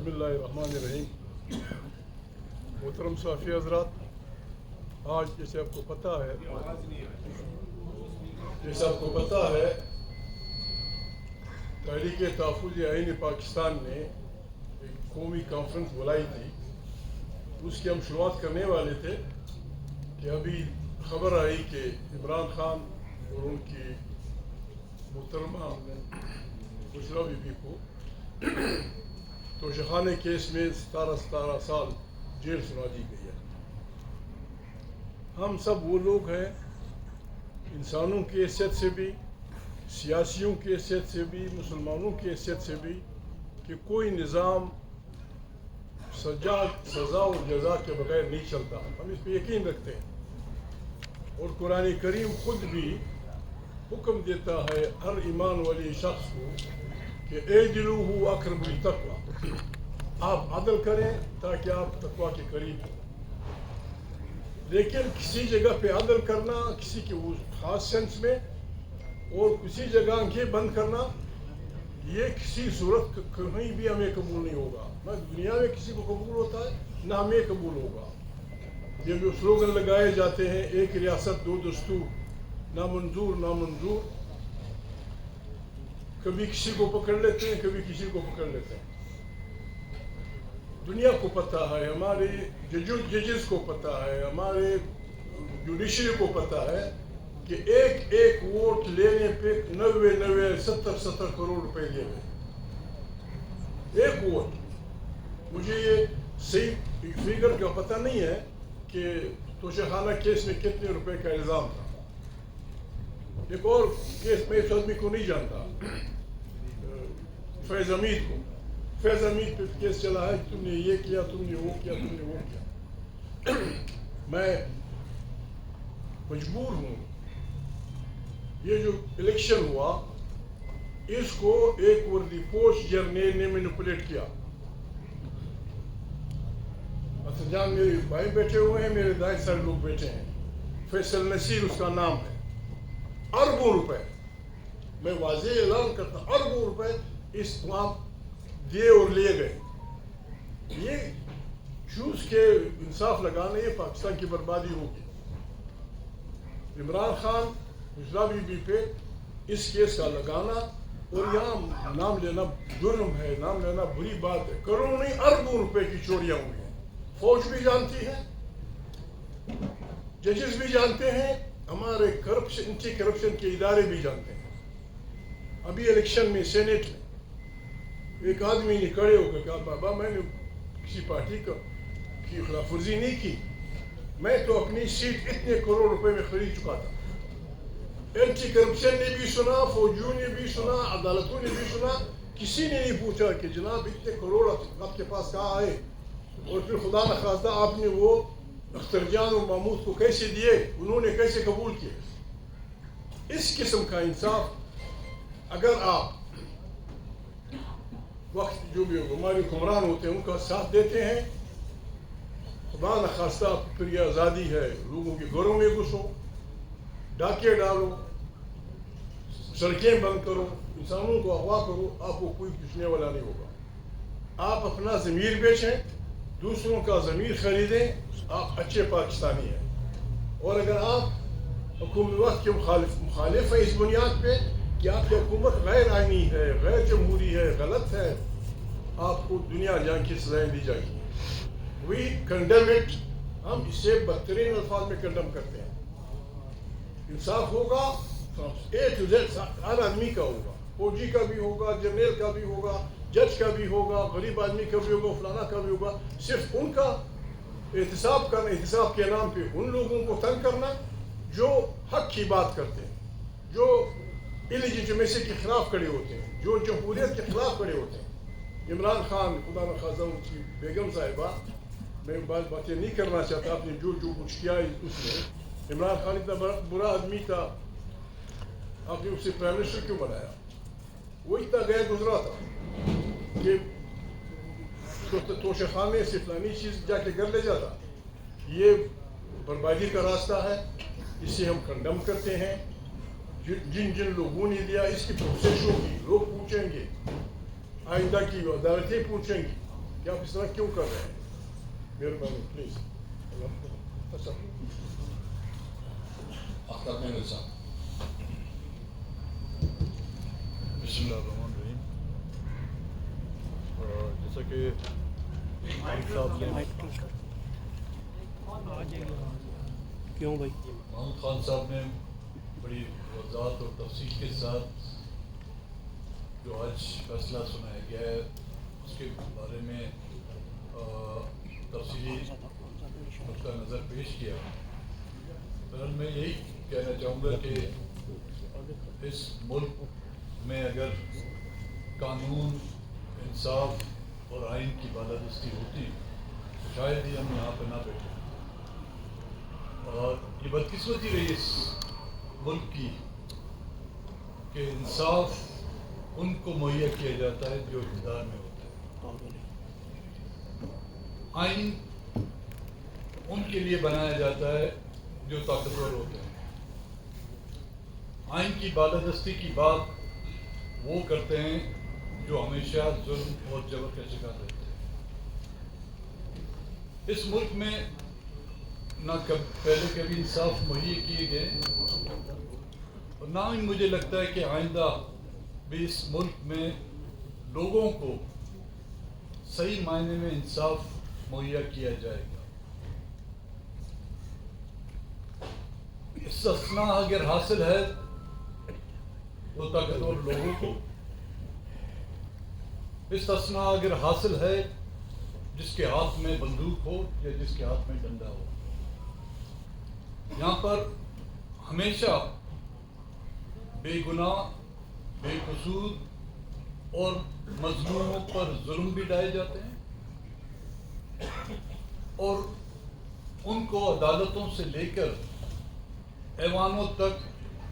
بسم اللہ الرحمن الرحیم. محترم صحافی حضرات، آج جیسے آپ کو پتہ ہے تحریک تحفظ آئین پاکستان نے ایک قومی کانفرنس بلائی تھی. اس کی ہم شروعات کرنے والے تھے کہ ابھی خبر آئی کہ عمران خان اور ان کی محترمہ بشرا بی بی کو توشخانہ کیس میں 17 سال جیل سنا دی گئی ہے. ہم سب وہ لوگ ہیں، انسانوں کی حیثیت سے بھی، سیاسیوں کی حیثیت سے بھی، مسلمانوں کی حیثیت سے بھی، کہ کوئی نظام سزا و جزا کے بغیر نہیں چلتا. ہم اس پہ یقین رکھتے ہیں، اور قرآن کریم خود بھی حکم دیتا ہے ہر ایمان والی شخص کو کہ اعدلوا اقرب للتقوی، آپ عدل کریں تاکہ آپ تقوی کے قریب ہوں. لیکن کسی جگہ پہ عدل کرنا کسی کے خاص سینس میں، اور کسی جگہ آنکھیں بند کرنا، یہ کسی صورت کہیں بھی ہمیں قبول نہیں ہوگا. نہ دنیا میں کسی کو قبول ہوتا ہے، نہ ہمیں قبول ہوگا. یہ جو سلوگن لگائے جاتے ہیں، ایک ریاست دو دستور، نہ منظور نہ منظور، کبھی کسی کو پکڑ لیتے ہیں، کبھی کسی کو پکڑ لیتے ہیں. دنیا کو پتہ ہے، ہمارے ججز کو پتہ ہے، ہمارے جوڈیشری کو پتہ ہے کہ ایک ایک ووٹ لینے پہ 70 کروڑ روپے دیے گئے. ایک ووٹ. مجھے یہ صحیح فگر کا پتہ نہیں ہے کہ توشخانہ کیس میں کتنے روپے کا الزام تھا. ایک اور کیس میں اس آدمی کو نہیں جانتا، فیض حمید کو. فیض حمید پہ کیس چلا ہے، تم نے یہ کیا، تم نے وہ کیا، تم نے وہ کیا. میں مجبور ہوں، یہ جو الیکشن ہوا اس کو ایک وردی پوش جرنیل نے مینیپولیٹ کیا. حسن جان میرے بھائی بیٹھے ہوئے ہیں، میرے دائیں سارے لوگ بیٹھے ہیں. فیصل نصیر اس کا نام ہے. اربوں روپے، میں واضح اعلان کرتا ہوں، اربوں روپے اس وہاں دیے اور لیے گئے. یہ چوز کے انصاف لگانے، یہ پاکستان کی بربادی ہوگی. عمران خان بشرا بی بی پہ اس کیس کا لگانا اور یہاں نام لینا جرم ہے، نام لینا بری بات ہے. کروڑوں نہیں اربوں روپے کی چوریاں ہوئی ہیں. فوج بھی جانتی ہے، ججز بھی جانتے ہیں، ہمارے اینٹی کرپشن کے ادارے بھی جانتے ہیں. ابھی الیکشن میں سینیٹ میں ایک آدمی نے کھڑے ہو کے کہا، بابا میں نے کسی پارٹی کی خلاف ورزی نہیں کی، میں تو اپنی سیٹ اتنے کروڑ روپے میں خرید چکا تھا. اینٹی کرپشن نے بھی سنا، فوجیوں نے بھی سنا، عدالتوں نے بھی سنا. کسی نے نہیں پوچھا کہ جناب اتنے کروڑ آپ کے پاس کہاں آئے، اور پھر خدا نخواستہ آپ نے وہ اختر جان اور محمود کو کیسے دیے، انہوں نے کیسے قبول کیے. اس قسم کا انصاف اگر آپ وقت جو بھی ہمارے حکمران ہوتے ہیں ان کا ساتھ دیتے ہیں، خدا نخواستہ پھر یہ آزادی ہے. لوگوں کے گھروں میں گھسو، ڈاکے ڈالو، سڑکیں بند کرو، انسانوں کو اغوا کرو، آپ کو کوئی پوچھنے والا نہیں ہوگا. آپ اپنا ضمیر بیچیں، دوسروں کا ضمیر خریدیں، آپ اچھے پاکستانی ہیں. اور اگر آپ حکومت وقت کے مخالف ہیں اس بنیاد پہ کہ آپ کی حکومت غیر آئینی ہے، غیر جمہوری ہے، غلط ہے، آپ کو دنیا جان کی سزائیں دی جائیں گی. وی کنڈم اٹ. ہم اسے بدترین الفاظ میں کنڈم کرتے ہیں. انصاف ہوگا اے ٹو زیڈ ہر آدمی کا ہوگا، فوجی کا بھی ہوگا، جرنیل کا بھی ہوگا، جج کا بھی ہوگا، غریب آدمی کا بھی ہوگا، فلانا کا بھی ہوگا. صرف ان کا احتساب کرنا، احتساب کے نام پہ ان لوگوں کو تنگ کرنا جو حق کی بات کرتے ہیں، جو الیجیٹمیسی کے خلاف کھڑے ہوتے ہیں، جو جمہوریت کے خلاف کھڑے ہوتے ہیں. عمران خان، خدا نخواستہ ان کی بیگم صاحبہ، میں باتیں نہیں کرنا چاہتا، آپ نے جو کچھ کیا اس میں. عمران خان اتنا برا آدمی تھا، آپ نے اسے پرائم منسٹر کیوں بنایا؟ وہ اتنا غیر گزرا تھا کہ توشخانے سے فلانی چیز جا کے گھر لے جاتا. یہ بربادی کا راستہ ہے، اسے ہم کنڈم کرتے ہیں. جن لوگوں نے دیا اس کی پروسیس ہوگی، لوگ پوچھیں گے، آئندہ کی عدالتیں پوچھیں گی. کہ آپ اس طرح کیوں کر رہے ہیں؟ مہربانی پلیز. اختر محمد صاحب. بسم اللہ الرحمن الرحیم. جیسا کہ محمد خان صاحب نے بڑی وضاحت اور تفصیل کے ساتھ جو آج فیصلہ سنایا گیا ہے اس کے بارے میں تفصیلی نقطہ نظر پیش کیا. میں یہی کہنا چاہوں گا کہ اس ملک میں اگر قانون، انصاف اور آئین کی بالادستی ہوتی تو شاید ہی ہم یہاں پہ نہ بیٹھے. اور یہ بدقسمتی رہی اس ملک کی کہ انصاف ان کو مہیا کیا جاتا ہے جو اقتدار میں ہوتا ہے. آئین ان کے لیے بنایا جاتا ہے جو طاقتور ہوتے ہیں. آئین کی بالادستی کی بات وہ کرتے ہیں جو ہمیشہ ظلم اور جبر کا شکار رہتے ہیں. اس ملک میں نہ پہلے کبھی انصاف مہیا کیے گئے اور نہ ہی مجھے لگتا ہے کہ آئندہ بھی اس ملک میں لوگوں کو صحیح معنی میں انصاف مہیا کیا جائے گا. استثناء اگر حاصل ہے وہ طاقتور لوگوں کو، استثناء اگر حاصل ہے جس کے ہاتھ میں بندوق ہو یا جس کے ہاتھ میں ڈنڈا ہو. یہاں پر ہمیشہ بے گناہ، بے قصور اور مظلوموں پر ظلم بھی ڈھائے جاتے ہیں اور ان کو عدالتوں سے لے کر ایوانوں تک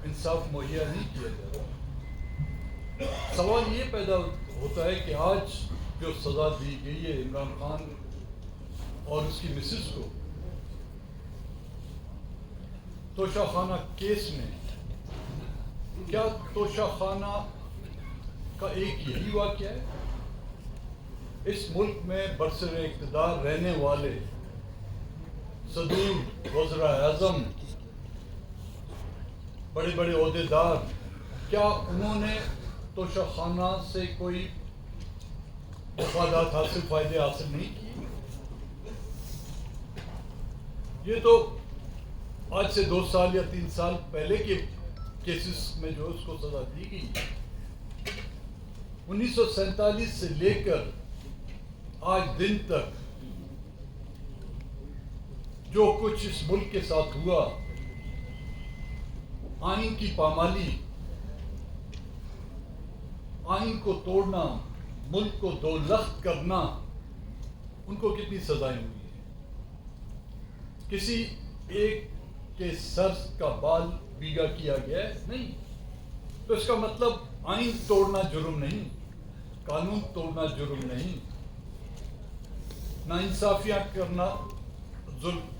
انصاف مہیا نہیں کیا جاتا. سوال یہ پیدا ہوتا ہے کہ آج جو سزا دی گئی ہے عمران خان اور اس کی مسز کو توشہ خانہ کیس میں، کیا توشہ خانہ کا ایک یہی واقعہ ہے؟ اس ملک میں برسر اقتدار رہنے والے صدور، وزراء اعظم، بڑے بڑے عہدیدار، کیا انہوں نے توشہ خانہ سے کوئی مفادات حاصل، فائدے حاصل نہیں کیے؟ یہ تو آج سے 2 سال یا 3 سال پہلے کے کیسز میں جو اس کو سزا دی گئی. 1947 سے لے کر آج دن تک جو کچھ اس ملک کے ساتھ ہوا، آئین کی پامالی، آئین کو توڑنا، ملک کو دو لخت کرنا، ان کو کتنی سزائیں ہوئی ہیں؟ کسی ایک کے سر کا بال بیگا کیا گیا ہے؟ نہیں. تو اس کا مطلب آئین توڑنا جرم نہیں، قانون توڑنا جرم نہیں، ناانصافیاں کرنا